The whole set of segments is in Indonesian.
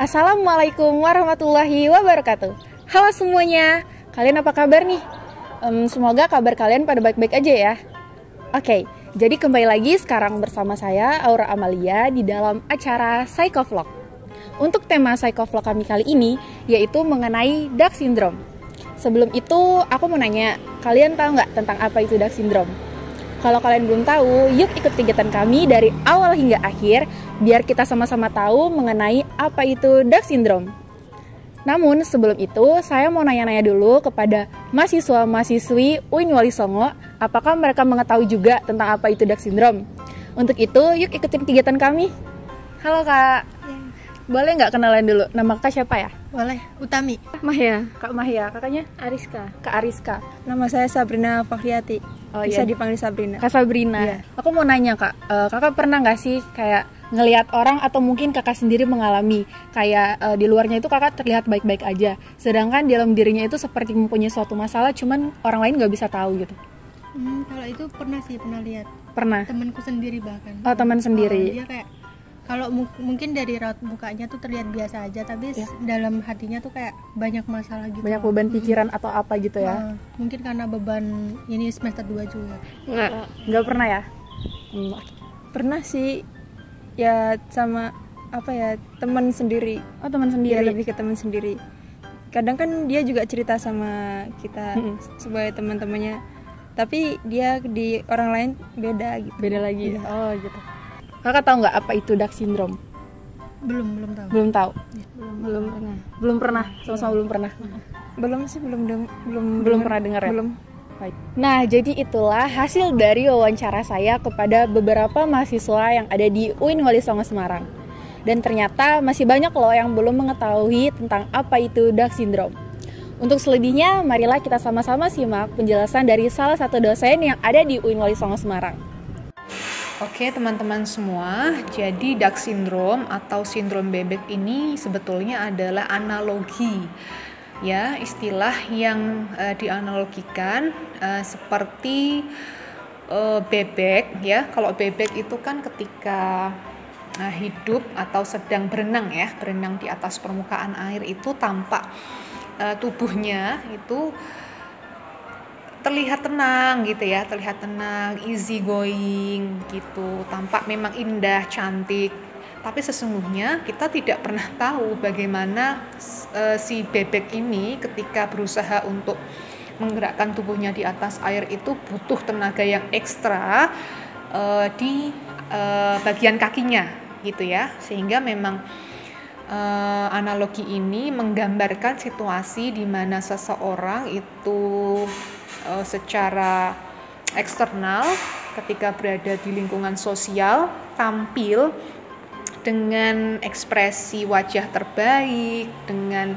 Assalamualaikum warahmatullahi wabarakatuh. Halo semuanya, kalian apa kabar nih? Semoga kabar kalian pada baik-baik aja ya. Oke, jadi kembali lagi sekarang bersama saya Aura Amalia di dalam acara Psychovlog. Untuk tema Psychovlog kami kali ini yaitu mengenai Dark Syndrome. Sebelum itu aku mau nanya, kalian tahu nggak tentang apa itu Dark Syndrome? Kalau kalian belum tahu, yuk ikut kegiatan kami dari awal hingga akhir biar kita sama-sama tahu mengenai apa itu Dark Syndrome. Namun sebelum itu, saya mau nanya-nanya dulu kepada mahasiswa-mahasiswi UIN Wali Songo, apakah mereka mengetahui juga tentang apa itu Dark Syndrome? Untuk itu, yuk ikutin kegiatan kami. Halo Kak, boleh nggak kenalan dulu? Nama Kak siapa ya? Boleh, Utami. Mahya, Kak Mahya, kakaknya? Ariska. Kak Ariska. Nama saya Sabrina Fakhriati. Oh, Bisa iya. dipanggil Sabrina. Kak Sabrina. Iya. Aku mau nanya Kak, kakak pernah nggak sih kayak ngelihat orang atau mungkin kakak sendiri mengalami kayak di luarnya itu kakak terlihat baik-baik aja, sedangkan di dalam dirinya itu seperti mempunyai suatu masalah, cuman orang lain nggak bisa tahu gitu. Kalau itu pernah lihat. Pernah? Temanku sendiri bahkan. Oh, teman sendiri. Dia kayak kalau mungkin dari raut mukanya tuh terlihat biasa aja, tapi dalam hatinya tuh kayak banyak masalah gitu. Banyak beban pikiran atau apa gitu ya? Mungkin karena beban ini semester 2 juga. Nggak pernah ya? Pernah sih, ya sama apa ya, teman sendiri. Oh, teman Ya sendiri. lebih ke teman sendiri. Kadang kan dia juga cerita sama kita sebagai teman-temannya, tapi dia di orang lain beda gitu. Beda lagi. Iya. Oh gitu. Kakak tahu nggak apa itu Dark Syndrome? Belum tahu. Belum tahu. Belum pernah. Belum pernah. Sama-sama belum pernah. Belum Pernah dengar ya? Belum. Baik. Nah, jadi itulah hasil dari wawancara saya kepada beberapa mahasiswa yang ada di UIN Wali Songo Semarang. Dan ternyata masih banyak loh yang belum mengetahui tentang apa itu Dark Syndrome. Untuk selebihnya, marilah kita sama-sama simak penjelasan dari salah satu dosen yang ada di UIN Wali Songo Semarang. Oke teman-teman semua, jadi Dark Syndrome atau sindrom bebek ini sebetulnya adalah analogi, ya, istilah yang dianalogikan seperti bebek, ya. Kalau bebek itu kan ketika hidup atau sedang berenang, ya, berenang di atas permukaan air itu tampak tubuhnya itu terlihat tenang gitu ya, terlihat tenang, easy going gitu, tampak memang indah, cantik. Tapi sesungguhnya kita tidak pernah tahu bagaimana si bebek ini ketika berusaha untuk menggerakkan tubuhnya di atas air itu butuh tenaga yang ekstra di bagian kakinya gitu ya, sehingga memang analogi ini menggambarkan situasi di mana seseorang itu secara eksternal ketika berada di lingkungan sosial tampil dengan ekspresi wajah terbaik, dengan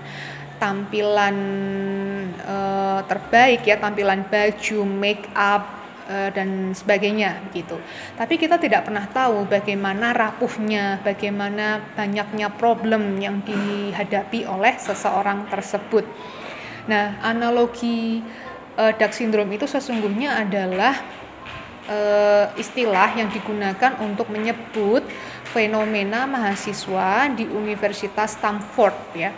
tampilan terbaik ya, tampilan baju, make up dan sebagainya gitu. Tapi kita tidak pernah tahu bagaimana rapuhnya, bagaimana banyaknya problem yang dihadapi oleh seseorang tersebut. Nah, analogi Dark Syndrome itu sesungguhnya adalah istilah yang digunakan untuk menyebut fenomena mahasiswa di Universitas Stamford ya.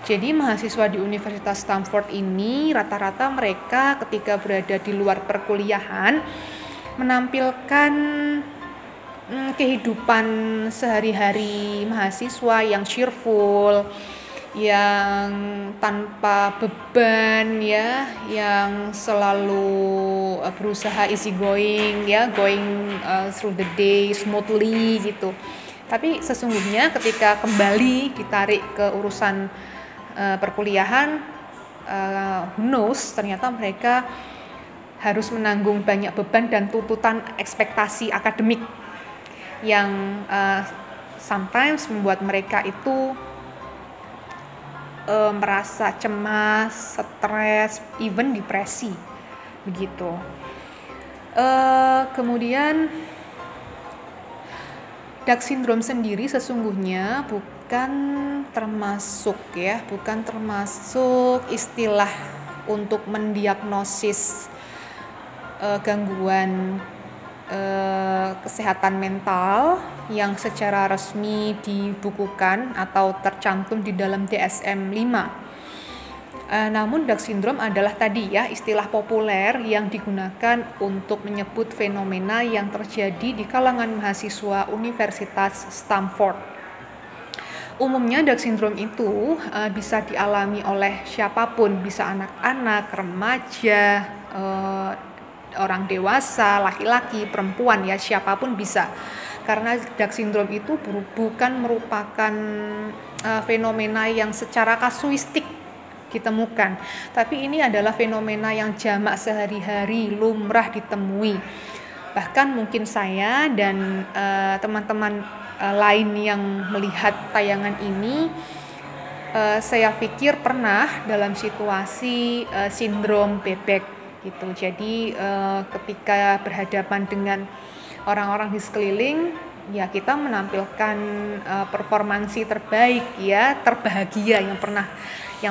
Jadi mahasiswa di Universitas Stamford ini rata-rata mereka ketika berada di luar perkuliahan menampilkan kehidupan sehari-hari mahasiswa yang cheerful, yang tanpa beban ya, yang selalu berusaha easy going ya, going through the day smoothly gitu. Tapi sesungguhnya ketika kembali ditarik ke urusan perkuliahan, who knows, ternyata mereka harus menanggung banyak beban dan tuntutan ekspektasi akademik yang sometimes membuat mereka itu merasa cemas, stres, even depresi, begitu. Kemudian Dark Syndrome sendiri sesungguhnya bukan termasuk istilah untuk mendiagnosis gangguan kesehatan mental yang secara resmi dibukukan atau tercantum di dalam DSM-5. Namun Down syndrome adalah tadi ya istilah populer yang digunakan untuk menyebut fenomena yang terjadi di kalangan mahasiswa Universitas Stanford. Umumnya Down syndrome itu bisa dialami oleh siapapun, bisa anak-anak, remaja, orang dewasa, laki-laki, perempuan, ya siapapun bisa. Karena Down syndrome itu bukan merupakan fenomena yang secara kasuistik ditemukan, tapi ini adalah fenomena yang jamak sehari-hari, lumrah ditemui. Bahkan mungkin saya dan teman-teman lain yang melihat tayangan ini, saya pikir pernah dalam situasi sindrom bebek gitu. Jadi ketika berhadapan dengan orang-orang di sekeliling, ya kita menampilkan performansi terbaik, ya terbahagia yang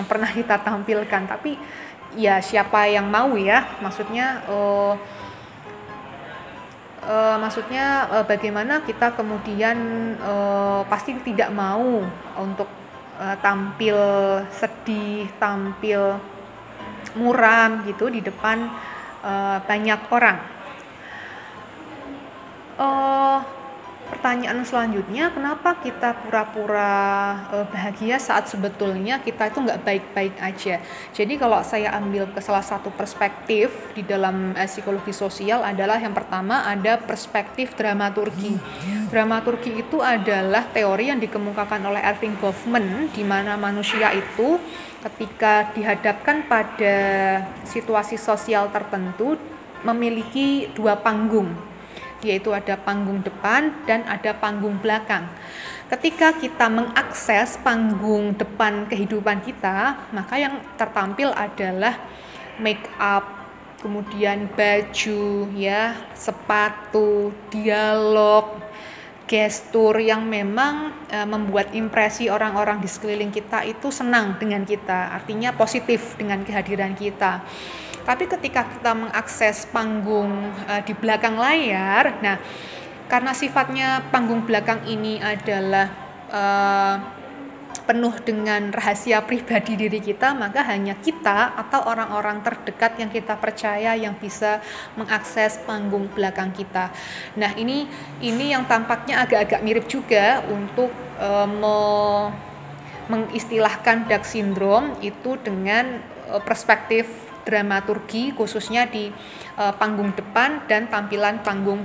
pernah kita tampilkan. Tapi ya siapa yang mau ya, maksudnya bagaimana kita kemudian pasti tidak mau untuk tampil sedih, tampil muram gitu di depan banyak orang. Pertanyaan selanjutnya, kenapa kita pura-pura bahagia saat sebetulnya kita itu nggak baik-baik aja? Jadi kalau saya ambil ke salah satu perspektif di dalam psikologi sosial adalah yang pertama ada perspektif dramaturgi. Dramaturgi itu adalah teori yang dikemukakan oleh Erving Goffman, di mana manusia itu ketika dihadapkan pada situasi sosial tertentu memiliki dua panggung, yaitu ada panggung depan dan ada panggung belakang. Ketika kita mengakses panggung depan kehidupan kita, maka yang tertampil adalah make up, kemudian baju, ya, sepatu, dialog, gestur yang memang membuat impresi orang-orang di sekeliling kita itu senang dengan kita, artinya positif dengan kehadiran kita. Tapi ketika kita mengakses panggung di belakang layar, nah karena sifatnya panggung belakang ini adalah penuh dengan rahasia pribadi diri kita, maka hanya kita atau orang-orang terdekat yang kita percaya yang bisa mengakses panggung belakang kita. Nah ini yang tampaknya agak-agak mirip juga untuk mengistilahkan Down syndrome itu dengan perspektif dramaturgi, khususnya di panggung depan dan tampilan panggung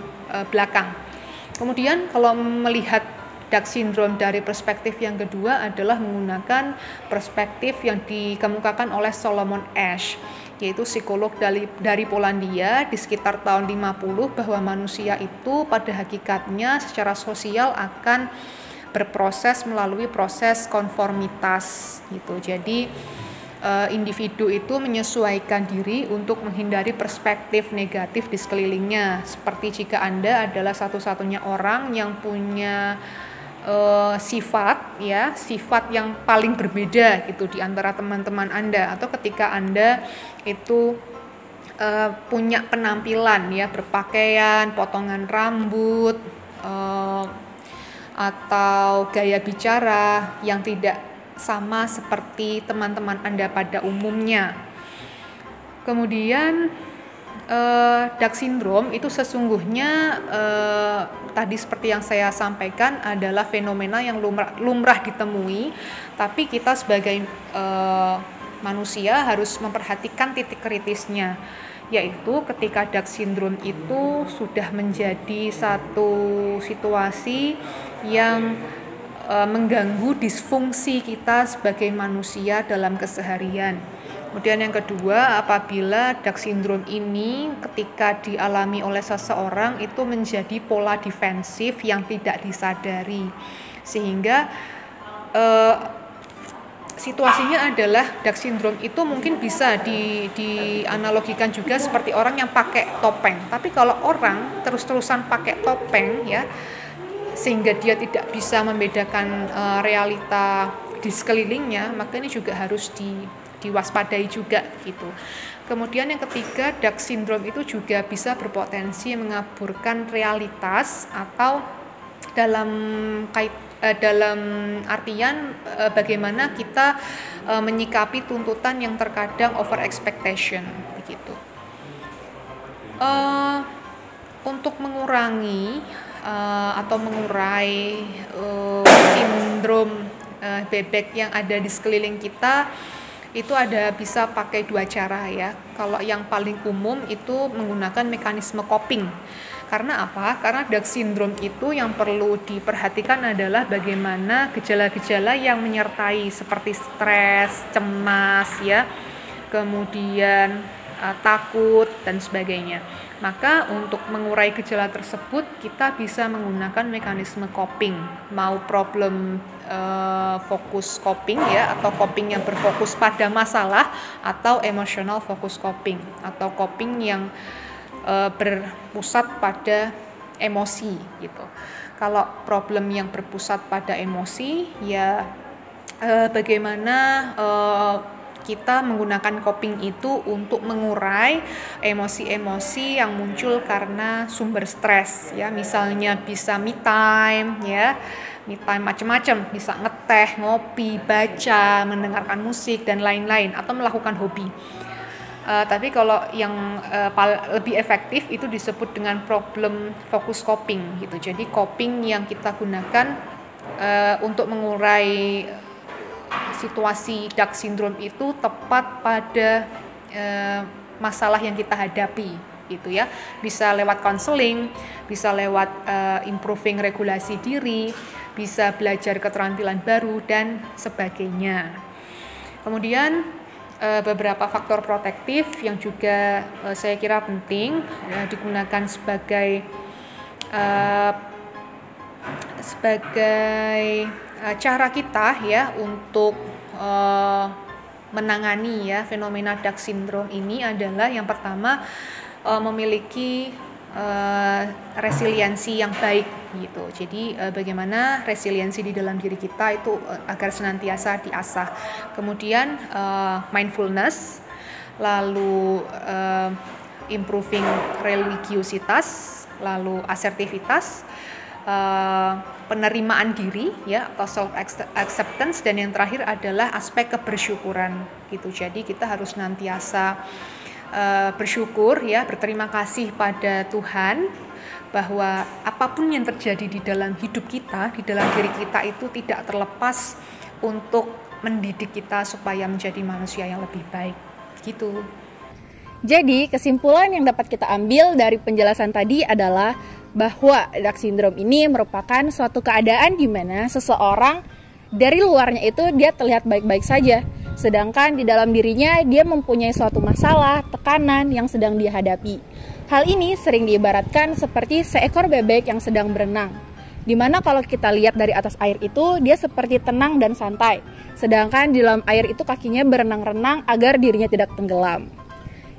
belakang. Kemudian kalau melihat Down syndrome dari perspektif yang kedua adalah menggunakan perspektif yang dikemukakan oleh Solomon Asch, yaitu psikolog dari Polandia di sekitar tahun 50, bahwa manusia itu pada hakikatnya secara sosial akan berproses melalui proses konformitas gitu. Jadi individu itu menyesuaikan diri untuk menghindari perspektif negatif di sekelilingnya. Seperti jika Anda adalah satu-satunya orang yang punya sifat yang paling berbeda gitu di antara teman-teman Anda, atau ketika Anda itu punya penampilan, ya, berpakaian, potongan rambut, atau gaya bicara yang tidak sama seperti teman-teman Anda pada umumnya. Kemudian Down syndrome itu sesungguhnya tadi seperti yang saya sampaikan adalah fenomena yang lumrah ditemui, tapi kita sebagai manusia harus memperhatikan titik kritisnya, yaitu ketika Down syndrome itu sudah menjadi satu situasi yang mengganggu disfungsi kita sebagai manusia dalam keseharian. Kemudian yang kedua, apabila Down syndrome ini ketika dialami oleh seseorang itu menjadi pola defensif yang tidak disadari, sehingga situasinya adalah Down syndrome itu mungkin bisa dianalogikan juga seperti orang yang pakai topeng. Tapi kalau orang terus-terusan pakai topeng, ya, sehingga dia tidak bisa membedakan realita di sekelilingnya, maka ini juga harus diwaspadai juga gitu. Kemudian yang ketiga, Dark syndrome itu juga bisa berpotensi mengaburkan realitas atau dalam artian bagaimana kita menyikapi tuntutan yang terkadang over expectation begitu. Untuk mengurangi atau mengurai sindrom bebek yang ada di sekeliling kita, itu bisa pakai 2 cara ya. Kalau yang paling umum itu menggunakan mekanisme coping. Karena apa? Karena Dark syndrome itu yang perlu diperhatikan adalah bagaimana gejala-gejala yang menyertai seperti stres, cemas ya, kemudian takut dan sebagainya. Maka untuk mengurai gejala tersebut kita bisa menggunakan mekanisme coping, mau problem fokus coping ya, atau coping yang berfokus pada masalah, atau emotional focus coping, atau coping yang berpusat pada emosi gitu. Kalau problem yang berpusat pada emosi ya bagaimana kita menggunakan coping itu untuk mengurai emosi-emosi yang muncul karena sumber stres ya, misalnya bisa me time ya, me time macam-macam, bisa ngeteh, ngopi, baca, mendengarkan musik dan lain-lain, atau melakukan hobi. Tapi kalau yang lebih efektif itu disebut dengan problem focus coping gitu. Jadi coping yang kita gunakan untuk mengurai situasi Dark syndrome itu tepat pada masalah yang kita hadapi gitu ya. Bisa lewat counseling, bisa lewat improving regulasi diri, bisa belajar keterampilan baru dan sebagainya. Kemudian beberapa faktor protektif yang juga saya kira penting digunakan sebagai cara kita ya untuk menangani ya fenomena Dark syndrome ini adalah yang pertama memiliki resiliensi yang baik gitu. Jadi bagaimana resiliensi di dalam diri kita itu agar senantiasa diasah. Kemudian mindfulness, lalu improving religiositas, lalu asertivitas, penerimaan diri ya atau self acceptance, dan yang terakhir adalah aspek kebersyukuran gitu. Jadi kita harus senantiasa bersyukur ya, berterima kasih pada Tuhan bahwa apapun yang terjadi di dalam hidup kita, di dalam diri kita itu tidak terlepas untuk mendidik kita supaya menjadi manusia yang lebih baik gitu. Jadi kesimpulan yang dapat kita ambil dari penjelasan tadi adalah bahwa Dark syndrome ini merupakan suatu keadaan di mana seseorang dari luarnya itu dia terlihat baik-baik saja, sedangkan di dalam dirinya dia mempunyai suatu masalah, tekanan yang sedang dia hadapi. Hal ini sering diibaratkan seperti seekor bebek yang sedang berenang, di mana kalau kita lihat dari atas air itu dia seperti tenang dan santai, sedangkan di dalam air itu kakinya berenang-renang agar dirinya tidak tenggelam.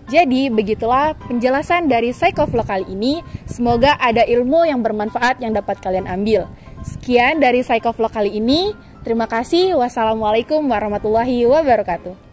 Jadi begitulah penjelasan dari Psychovlog kali ini. Semoga ada ilmu yang bermanfaat yang dapat kalian ambil. Sekian dari Psychovlog kali ini. Terima kasih. Wassalamualaikum warahmatullahi wabarakatuh.